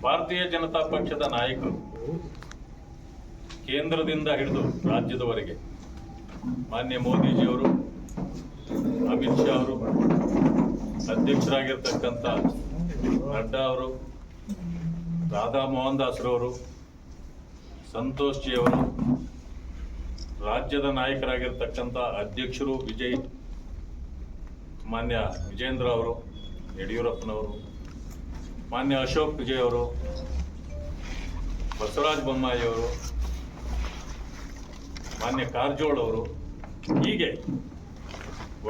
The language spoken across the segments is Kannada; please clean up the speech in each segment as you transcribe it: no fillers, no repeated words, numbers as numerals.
ಭಾರತೀಯ ಜನತಾ ಪಕ್ಷದ ನಾಯಕರು ಕೇಂದ್ರದಿಂದ ಹಿಡಿದು ರಾಜ್ಯದವರೆಗೆ ಮಾನ್ಯ ಮೋದಿಜಿಯವರು, ಅಮಿತ್ ಶಾ ಅವರು, ಅಧ್ಯಕ್ಷರಾಗಿರ್ತಕ್ಕಂಥ ನಡ್ಡಾ ಅವರು, ರಾಧಾ ಮೋಹನ್ ದಾಸ್ರವರು, ಸಂತೋಷ್ ಜಿ ಅವರು, ರಾಜ್ಯದ ನಾಯಕರಾಗಿರ್ತಕ್ಕಂಥ ಅಧ್ಯಕ್ಷರು ಮಾನ್ಯ ವಿಜೇಂದ್ರ ಅವರು, ಯಡಿಯೂರಪ್ಪನವರು, ಮಾನ್ಯ ಅಶೋಕ್ ವಿಜಯ್ ಅವರು, ಬಸವರಾಜ ಬೊಮ್ಮಾಯಿ ಅವರು, ಮಾನ್ಯ ಕಾರಜೋಳ ಅವರು, ಹೀಗೆ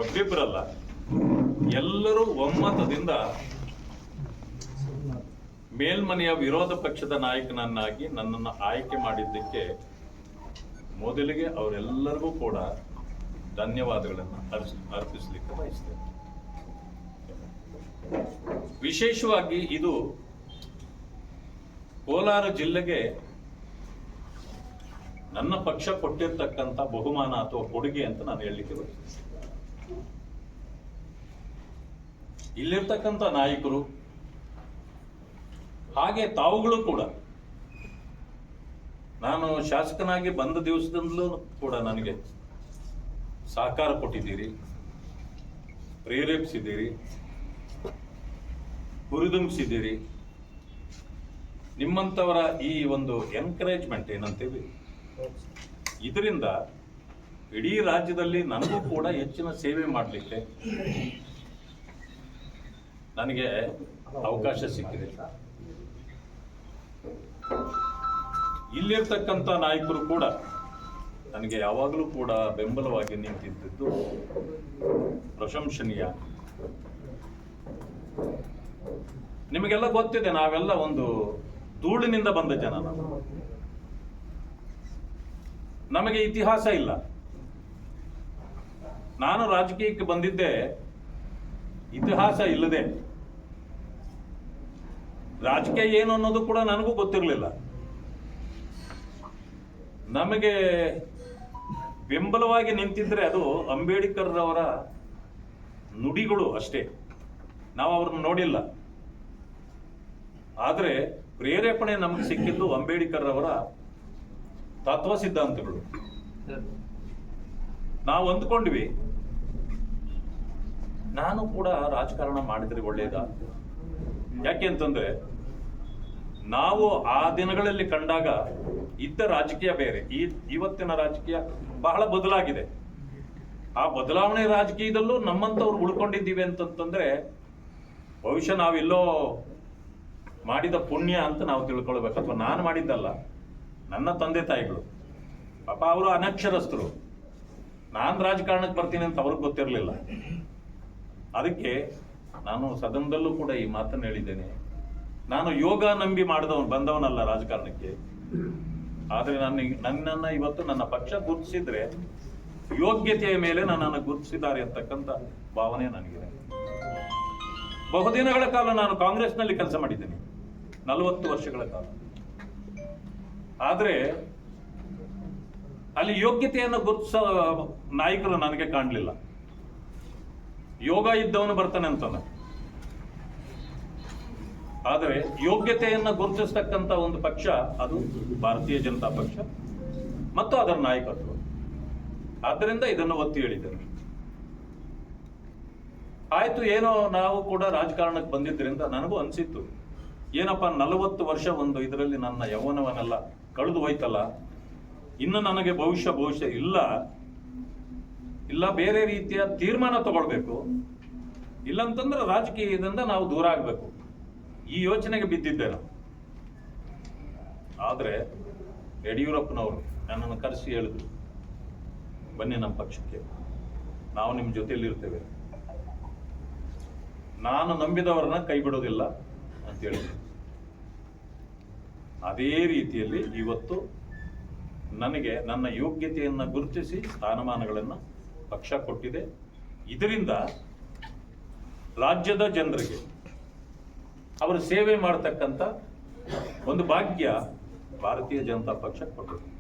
ಒಬ್ಬಿಬ್ಬರಲ್ಲ, ಎಲ್ಲರೂ ಒಮ್ಮತದಿಂದ ಮೇಲ್ಮನೆಯ ವಿರೋಧ ಪಕ್ಷದ ನಾಯಕನನ್ನಾಗಿ ನನ್ನನ್ನು ಆಯ್ಕೆ ಮಾಡಿದ್ದಕ್ಕೆ ಮೊದಲಿಗೆ ಅವರೆಲ್ಲರಿಗೂ ಕೂಡ ಧನ್ಯವಾದಗಳನ್ನು ಅರ್ಪಿಸಲಿಕ್ಕೆ ಬಯಸ್ತೇನೆ. ವಿಶೇಷವಾಗಿ ಇದು ಕೋಲಾರ ಜಿಲ್ಲೆಗೆ ನನ್ನ ಪಕ್ಷ ಕೊಟ್ಟಿರ್ತಕ್ಕಂಥ ಬಹುಮಾನ ಅಥವಾ ಕೊಡುಗೆ ಅಂತ ನಾನು ಹೇಳಲಿಕ್ಕೆ ಬಯಸ್ತೇನೆ. ಇಲ್ಲಿರ್ತಕ್ಕಂಥ ನಾಯಕರು ಹಾಗೆ ತಾವುಗಳು ಕೂಡ ನಾನು ಶಾಸಕನಾಗಿ ಬಂದ ದಿವಸದಿಂದಲೂ ಕೂಡ ನನಗೆ ಸಹಕಾರ ಕೊಟ್ಟಿದ್ದೀರಿ, ಪ್ರೇರೇಪಿಸಿದ್ದೀರಿ, ಹುರಿದುಂಬಿಸಿದ್ದೀರಿ. ನಿಮ್ಮಂಥವರ ಈ ಒಂದು ಎನ್ಕರೇಜ್ಮೆಂಟ್ ಏನಂತೀವಿ, ಇದರಿಂದ ಇಡೀ ರಾಜ್ಯದಲ್ಲಿ ನನಗೂ ಕೂಡ ಹೆಚ್ಚಿನ ಸೇವೆ ಮಾಡಲಿಕ್ಕೆ ನನಗೆ ಅವಕಾಶ ಸಿಕ್ಕಿದೆ. ಇಲ್ಲಿರ್ತಕ್ಕಂಥ ನಾಯಕರು ಕೂಡ ನನಗೆ ಯಾವಾಗಲೂ ಕೂಡ ಬೆಂಬಲವಾಗಿ ನಿಂತಿದ್ದು ಪ್ರಶಂಸನೀಯ. ನಿಮಗೆಲ್ಲ ಗೊತ್ತಿದೆ, ನಾವೆಲ್ಲ ಒಂದು ಧೂಳಿನಿಂದ ಬಂದ ಜನ. ನಮಗೆ ಇತಿಹಾಸ ಇಲ್ಲ. ನಾನು ರಾಜಕೀಯಕ್ಕೆ ಬಂದಿದ್ದೆ ಇತಿಹಾಸ ಇಲ್ಲದೆ. ರಾಜಕೀಯ ಏನು ಅನ್ನೋದು ಕೂಡ ನನಗೂ ಗೊತ್ತಿರಲಿಲ್ಲ. ನಮಗೆ ಬೆಂಬಲವಾಗಿ ನಿಂತಿದ್ರೆ ಅದು ಅಂಬೇಡ್ಕರ್ ಅವರ ನುಡಿಗಳು ಅಷ್ಟೇ, ನಾವು ಅವ್ರನ್ನ ನೋಡಿಲ್ಲ. ಆದರೆ ಪ್ರೇರೇಪಣೆ ನಮಗೆ ಸಿಕ್ಕಿದ್ದು ಅಂಬೇಡ್ಕರ್ ಅವರ ತತ್ವ ಸಿದ್ಧಾಂತಗಳು. ನಾವು ಅಂದ್ಕೊಂಡ್ವಿ ನಾನು ಕೂಡ ರಾಜಕಾರಣ ಮಾಡಿದ್ರೆ ಒಳ್ಳೇದ. ಯಾಕೆ ಅಂತಂದ್ರೆ ನಾವು ಆ ದಿನಗಳಲ್ಲಿ ಕಂಡಾಗ ಇದ್ದ ರಾಜಕೀಯ ಬೇರೆ, ಇವತ್ತಿನ ರಾಜಕೀಯ ಬಹಳ ಬದಲಾಗಿದೆ. ಆ ಬದಲಾವಣೆ ರಾಜಕೀಯದಲ್ಲೂ ನಮ್ಮಂತವ್ರು ಉಳ್ಕೊಂಡಿದ್ದೀವಿ ಅಂತಂತಂದ್ರೆ ಬಹುಶಃ ನಾವೆಲ್ಲೋ ಮಾಡಿದ ಪುಣ್ಯ ಅಂತ ನಾವು ತಿಳ್ಕೊಳ್ಬೇಕು. ಅಥವಾ ನಾನು ಮಾಡಿದ್ದಲ್ಲ, ನನ್ನ ತಂದೆ ತಾಯಿಗಳು ಪಾಪ ಅವರು ಅನಕ್ಷರಸ್ಥರು. ನಾನು ರಾಜಕಾರಣಕ್ಕೆ ಬರ್ತೀನಿ ಅಂತ ಅವ್ರಿಗೆ ಗೊತ್ತಿರಲಿಲ್ಲ. ಅದಕ್ಕೆ ನಾನು ಸದನದಲ್ಲೂ ಕೂಡ ಈ ಮಾತನ್ನು ಹೇಳಿದ್ದೇನೆ. ನಾನು ಯೋಗ ನಂಬಿ ಬಂದವನಲ್ಲ ರಾಜಕಾರಣಕ್ಕೆ. ಆದರೆ ನನ್ನನ್ನು ಇವತ್ತು ನನ್ನ ಪಕ್ಷ ಗುರುತಿಸಿದ್ರೆ ಯೋಗ್ಯತೆಯ ಮೇಲೆ ನನ್ನನ್ನು ಗುರುತಿಸಿದ್ದಾರೆ ಅಂತಕ್ಕಂಥ ಭಾವನೆ ನನಗಿದೆ. ಬಹುದಿನಗಳ ಕಾಲ ನಾನು ಕಾಂಗ್ರೆಸ್ನಲ್ಲಿ ಕೆಲಸ ಮಾಡಿದ್ದೇನೆ, 40 ವರ್ಷಗಳ ಕಾಲ. ಆದರೆ ಅಲ್ಲಿ ಯೋಗ್ಯತೆಯನ್ನು ಗುರುತಿಸೋ ನಾಯಕರು ನನಗೆ ಕಾಣಲಿಲ್ಲ. ಯೋಗ ಇದ್ದವನು ಬರ್ತಾನೆ ಅಂತಾನೆ, ಆದರೆ ಯೋಗ್ಯತೆಯನ್ನು ಗುರುತಿಸ್ತಕ್ಕಂಥ ಒಂದು ಪಕ್ಷ ಅದು ಭಾರತೀಯ ಜನತಾ ಪಕ್ಷ ಮತ್ತು ಅದರ ನಾಯಕತ್ವ. ಆದ್ದರಿಂದ ಇದನ್ನು ಒತ್ತಿ ಹೇಳಿದ್ದೇನೆ. ಆಯ್ತು, ಏನೋ ನಾವು ಕೂಡ ರಾಜಕಾರಣಕ್ಕೆ ಬಂದಿದ್ದರಿಂದ ನನಗೂ ಅನಿಸಿತ್ತು, ಏನಪ್ಪ 40 ವರ್ಷ ಒಂದು ಇದರಲ್ಲಿ ನನ್ನ ಯೌವನವನ್ನೆಲ್ಲ ಕಳೆದು ಹೋಯ್ತಲ್ಲ, ಇನ್ನು ನನಗೆ ಭವಿಷ್ಯ ಇಲ್ಲ ಬೇರೆ ರೀತಿಯ ತೀರ್ಮಾನ ತಗೊಳ್ಬೇಕು, ಇಲ್ಲಂತಂದ್ರೆ ರಾಜಕೀಯದಿಂದ ನಾವು ದೂರ ಆಗಬೇಕು, ಈ ಯೋಚನೆಗೆ ಬಿದ್ದಿದ್ದೆ ನಾನು. ಆದರೆ ಯಡಿಯೂರಪ್ಪನವರು ನನ್ನನ್ನು ಕರೆಸಿ ಹೇಳಿದ್ರು, ಬನ್ನಿ ನಮ್ಮ ಪಕ್ಷಕ್ಕೆ, ನಾವು ನಿಮ್ಮ ಜೊತೆಯಲ್ಲಿರ್ತೇವೆ, ನಾನು ನಂಬಿದವರನ್ನ ಕೈ ಬಿಡೋದಿಲ್ಲ ಅಂತ ಹೇಳಿದ್ರು. ಅದೇ ರೀತಿಯಲ್ಲಿ ಇವತ್ತು ನನಗೆ ನನ್ನ ಯೋಗ್ಯತೆಯನ್ನು ಗುರುತಿಸಿ ಸ್ಥಾನಮಾನಗಳನ್ನು ಪಕ್ಷ ಕೊಟ್ಟಿದೆ. ಇದರಿಂದ ರಾಜ್ಯದ ಜನರಿಗೆ ಅವರು ಸೇವೆ ಮಾಡತಕ್ಕಂಥ ಒಂದು ಭಾಗ್ಯ ಭಾರತೀಯ ಜನತಾ ಪಕ್ಷ ಕೊಟ್ಟಿದೆ.